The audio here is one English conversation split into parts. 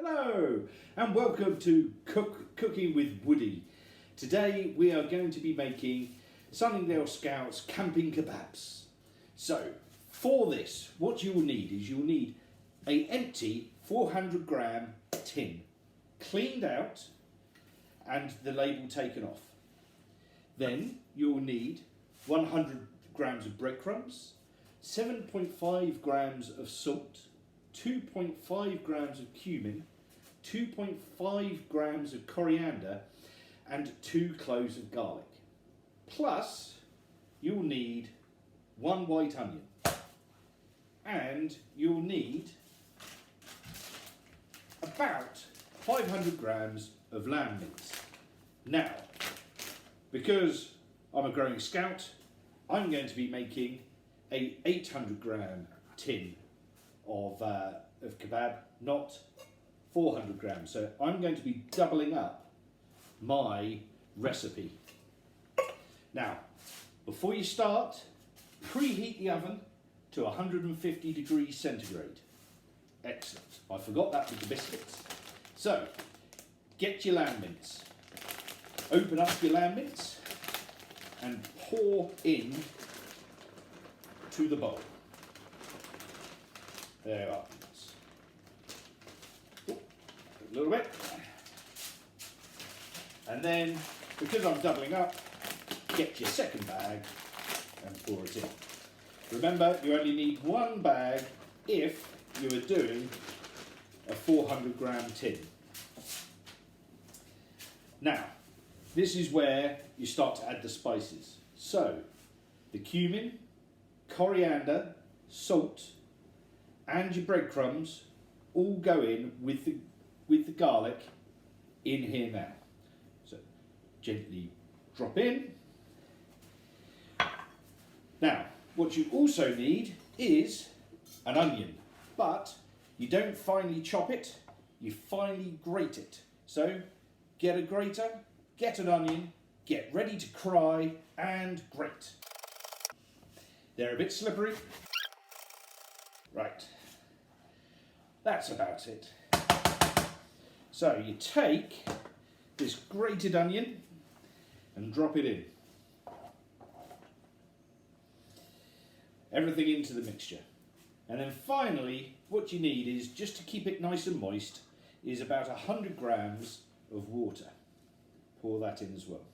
Hello and welcome to Cooking with Woody. Today we are going to be making Sunningdale Scouts camping kebabs. So for this, what you will need is you'll need an empty 400 gram tin, cleaned out and the label taken off. Then you'll need 100 grams of breadcrumbs, 7.5 grams of salt, 2.5 grams of cumin, 2.5 grams of coriander and 2 cloves of garlic. Plus you'll need 1 white onion and you'll need about 500 grams of lamb mince. Now, because I'm a growing scout, I'm going to be making a 800 gram tin of kebab, not 400 grams. So I'm going to be doubling up my recipe. Now, before you start, preheat the oven to 150 degrees centigrade. Excellent. I forgot that with the biscuits. So, get your lamb mince. Open up your lamb mince and pour in to the bowl. There you are. A little bit. And then, because I'm doubling up, get your second bag and pour it in. Remember, you only need 1 bag if you are doing a 400 gram tin. Now, this is where you start to add the spices. So, the cumin, coriander, salt, and your breadcrumbs all go in with the garlic in here now. So gently drop in. Now, what you also need is an onion, but you don't finely chop it, you finely grate it. So get a grater, get an onion, get ready to cry and grate. They're a bit slippery. Right. That's about it. So you take this grated onion and drop it in. Everything into the mixture. And then finally, what you need is, just to keep it nice and moist, is about 100 grams of water. Pour that in as well.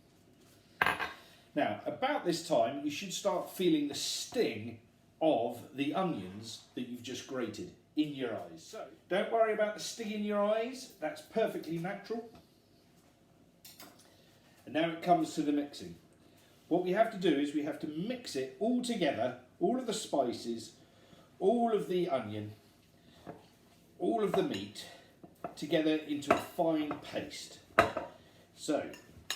Now, about this time, you should start feeling the sting of the onions that you've just grated in your eyes. So don't worry about the sting in your eyes, that's perfectly natural. And now it comes to the mixing. What we have to do is we have to mix it all together, all of the spices, all of the onion, all of the meat together into a fine paste. So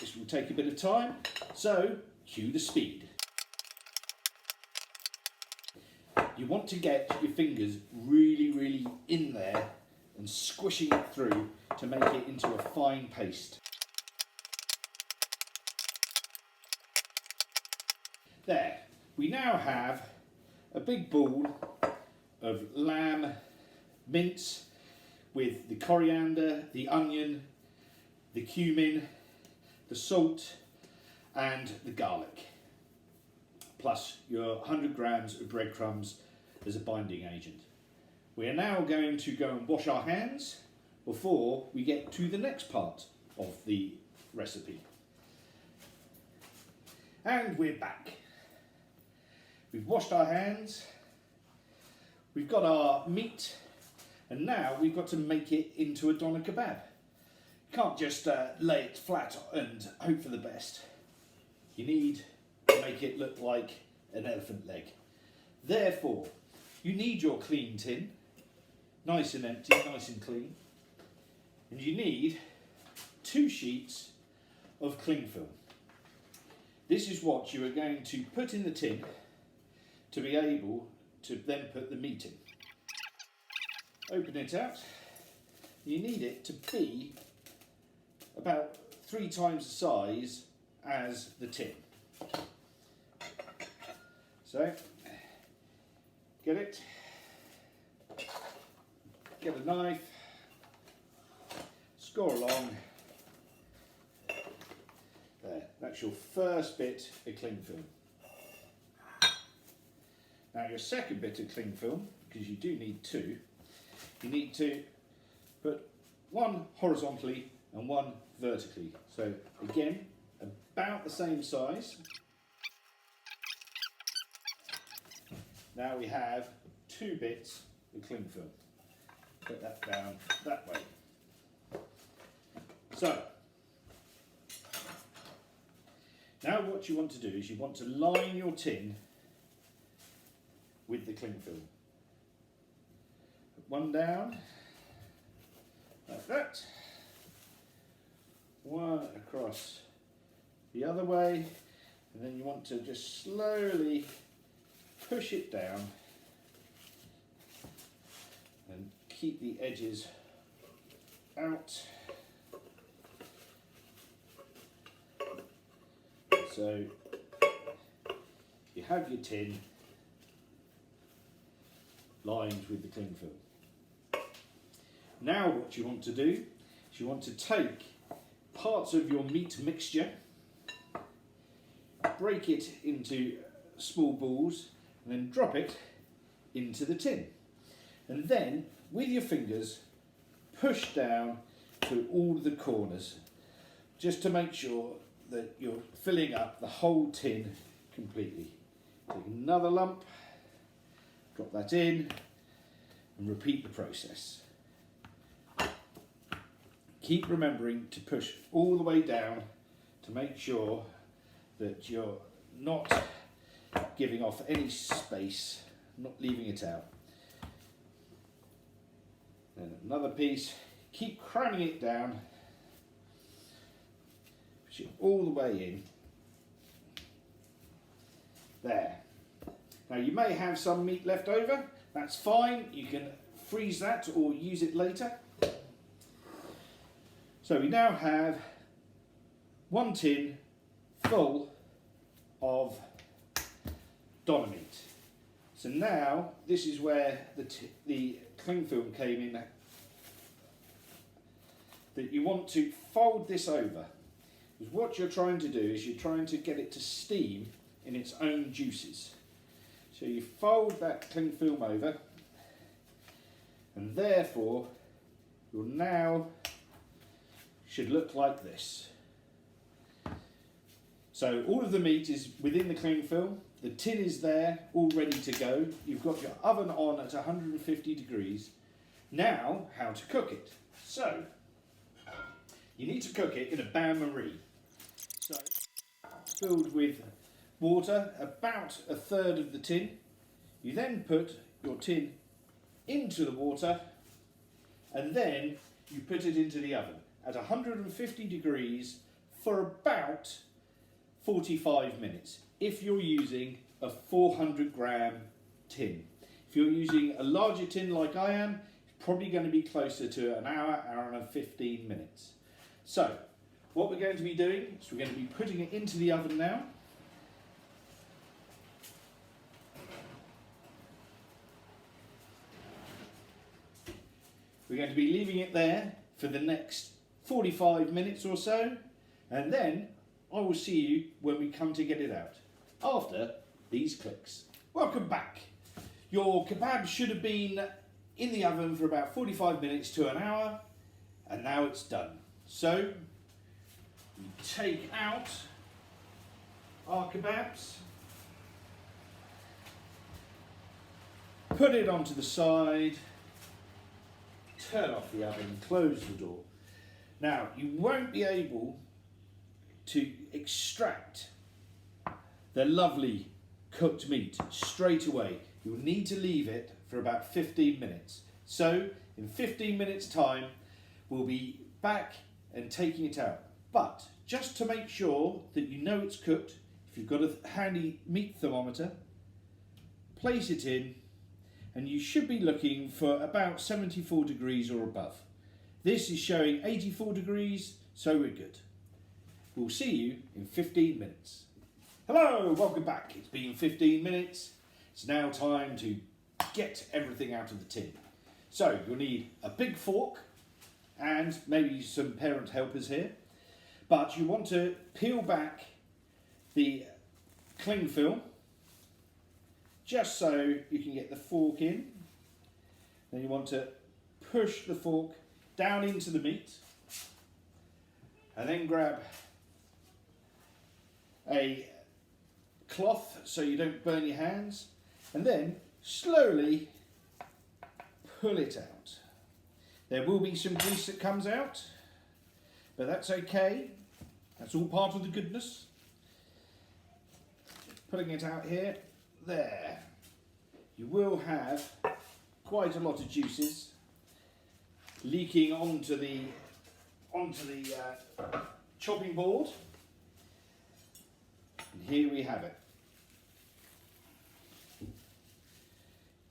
this will take a bit of time, so cue the speed. You want to get your fingers really in there and squishing it through to make it into a fine paste. There, we now have a big ball of lamb mince with the coriander, the onion, the cumin, the salt and the garlic, plus your 100 grams of breadcrumbs as a binding agent. We are now going to go and wash our hands before we get to the next part of the recipe. And we're back. We've washed our hands, we've got our meat, and now we've got to make it into a doner kebab. You can't just lay it flat and hope for the best. You need to make it look like an elephant leg. Therefore, you need your clean tin, nice and empty, nice and clean. And you need 2 sheets of cling film. This is what you are going to put in the tin to be able to then put the meat in. Open it out. You need it to be about 3 times the size as the tin. So, get it, get a knife, score along. There, that's your first bit of cling film. Now your second bit of cling film, because you do need two, you need to put one horizontally and one vertically. So again, about the same size. Now we have two bits of cling film. Put that down that way. So, now what you want to do is you want to line your tin with the cling film. Put one down, like that. One across the other way, and then you want to just slowly push it down and keep the edges out. So you have your tin lined with the cling film. Now what you want to do is you want to take parts of your meat mixture, break it into small balls, and then drop it into the tin. And then with your fingers push down to all the corners, just to make sure that you're filling up the whole tin completely. Take another lump, drop that in, and repeat the process. Keep remembering to push all the way down to make sure that you're not giving off any space, not leaving it out. Then another piece, keep cramming it down, push it all the way in. There. Now you may have some meat left over, that's fine, you can freeze that or use it later. So we now have one tin full of doner meat. So now this is where the cling film came in, that you want to fold this over. Because what you're trying to do is you're trying to get it to steam in its own juices. So you fold that cling film over, and therefore you'll now should look like this. So all of the meat is within the cling film, the tin is there, all ready to go. You've got your oven on at 150 degrees. Now, how to cook it. So, you need to cook it in a bain-marie. So, filled with water, about a third of the tin. You then put your tin into the water, and then you put it into the oven at 150 degrees for about 45 minutes if you're using a 400 gram tin. If you're using a larger tin like I am, it's probably going to be closer to an hour, hour and 15 minutes. So what we're going to be doing is we're going to be putting it into the oven now. We're going to be leaving it there for the next 45 minutes or so, and then I will see you when we come to get it out after these clicks. Welcome back. Your kebab should have been in the oven for about 45 minutes to an hour, and now it's done. So we take out our kebabs, put it onto the side, turn off the oven, close the door. Now you won't be able to extract the lovely cooked meat straight away. You'll need to leave it for about 15 minutes. So in 15 minutes time we'll be back and taking it out. But just to make sure that you know it's cooked, if you've got a handy meat thermometer, place it in, and you should be looking for about 74 degrees or above. This is showing 84 degrees, so we're good. We'll see you in 15 minutes. Hello, welcome back. It's been 15 minutes. It's now time to get everything out of the tin. So you'll need a big fork, and maybe some parent helpers here. But you want to peel back the cling film just so you can get the fork in. Then you want to push the fork down into the meat and then grab a cloth so you don't burn your hands, and then slowly pull it out. There will be some grease that comes out, but that's okay. That's all part of the goodness. Pulling it out here, there. You will have quite a lot of juices leaking onto the chopping board. And here we have it.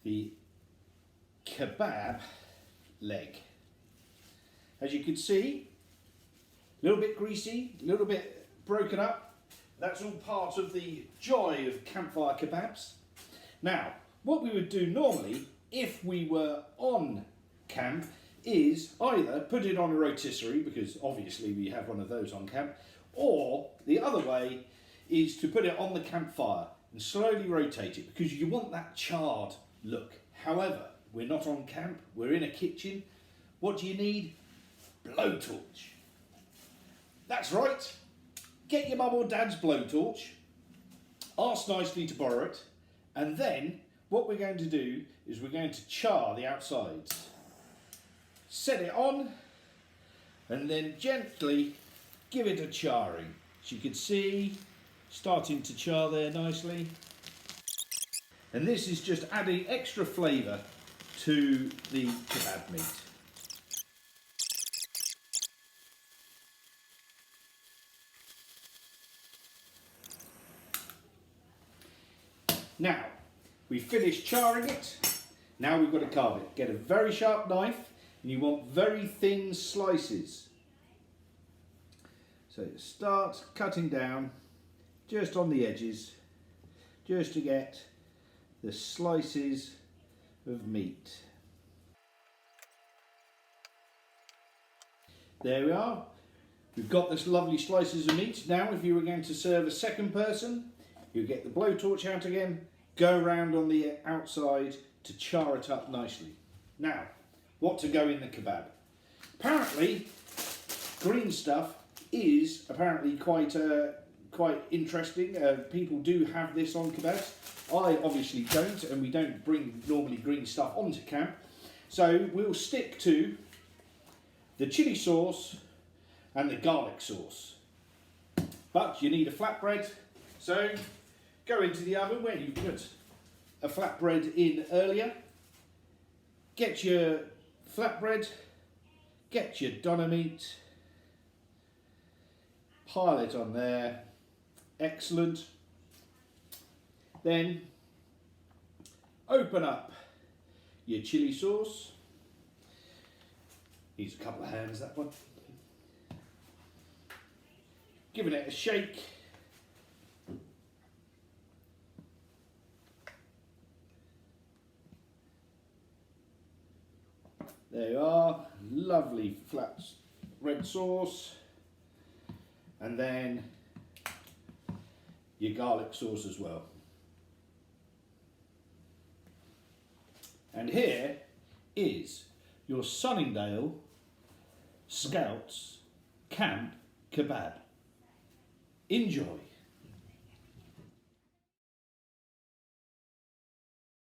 The kebab leg. As you can see, a little bit greasy, a little bit broken up. That's all part of the joy of campfire kebabs. Now, what we would do normally if we were on camp is either put it on a rotisserie, because obviously we have one of those on camp, or the other way is to put it on the campfire and slowly rotate it, because you want that charred look. However, we're not on camp, we're in a kitchen. What do you need? Blowtorch. That's right. Get your mum or dad's blowtorch, ask nicely to borrow it, and then what we're going to do is we're going to char the outsides. Set it on and then gently give it a charring. As you can see, starting to char there nicely. And this is just adding extra flavour to the kebab meat. Now, we've finished charring it. Now we've got to carve it. Get a very sharp knife, and you want very thin slices. So start cutting down just on the edges, just to get the slices of meat. There we are. We've got this lovely slices of meat. Now, if you were going to serve a second person, you get the blowtorch out again, go around on the outside to char it up nicely. Now, what to go in the kebab? Apparently, green stuff is apparently quite interesting. People do have this on kebabs. I obviously don't, and we don't bring normally green stuff onto camp. So we'll stick to the chili sauce and the garlic sauce. But you need a flatbread, so go into the oven where you put a flatbread in earlier. Get your flatbread, get your doner meat, pile it on there. Excellent. Then open up your chili sauce. Needs a couple of hands, that one. Giving it a shake. There you are, lovely flat red sauce, and then your garlic sauce as well. And here is your Sunningdale Scouts Camp Kebab. Enjoy.